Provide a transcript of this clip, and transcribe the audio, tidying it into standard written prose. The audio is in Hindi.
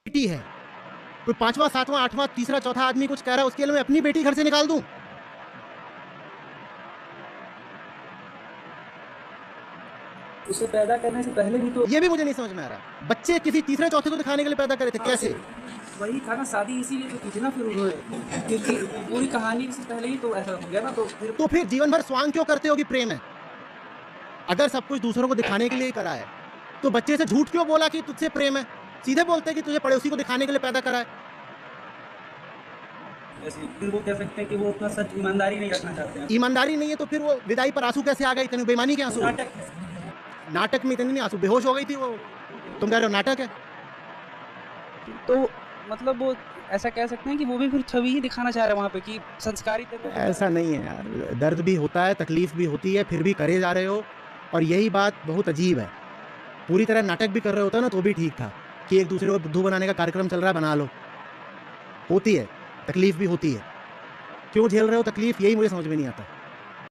बेटी है, कोई 5वां 7वां 8वां तीसरा चौथा आदमी कुछ कह रहा है, उसके लिए मैं अपनी बेटी घर से निकाल दूं? उसे पैदा करने से पहले भी तो ये भी मुझे नहीं समझ में आ रहा। बच्चे किसी तीसरे चौथे को दिखाने के लिए पैदा करे थे, कैसे? वही था ना, शादी इसीलिए तो की थी ना फिर उन्होंने, क्योंकि पूरी कहानी से पहले ही तो ऐसा हो गया ना, तो फिर जीवन भर स्वांग क्यों करते हो कि प्रेम है? अगर सब कुछ दूसरों को दिखाने के लिए ही करा है, तो बच्चे से झूठ क्यों बोला कि तुझसे प्रेम है? सीधे बोलते हैं कि तुझे पड़ोसी को दिखाने के लिए पैदा करा है। ऐसे फिर वो कह सकते हैं कि वो उतना सच ईमानदारी नहीं रखना चाहते हैं। ईमानदारी नहीं है तो फिर वो विदाई पर आंसू कैसे आ गए? इतनी बेईमानी के आंसू? नाटक। नाटक में इतने नहीं आंसू, बेहोश हो गई थी वो। तुम कह रहे हो नाटक है? तो मतलब वो ऐसा कह सकते हैं कि वो भी फिर छवि ही दिखाना चाह रहे हैं वहाँ पे कि संस्कारित है। ऐसा नहीं है यार, दर्द भी होता है, तकलीफ भी होती है, फिर भी करे जा रहे हो। और यही बात बहुत अजीब है। पूरी तरह नाटक भी कर रहे होता ना तो भी ठीक था कि एक दूसरे को बुद्धू बनाने का कार्यक्रम चल रहा है, बना लो। होती है, तकलीफ भी होती है। क्यों झेल रहे हो तकलीफ, यही मुझे समझ में नहीं आता।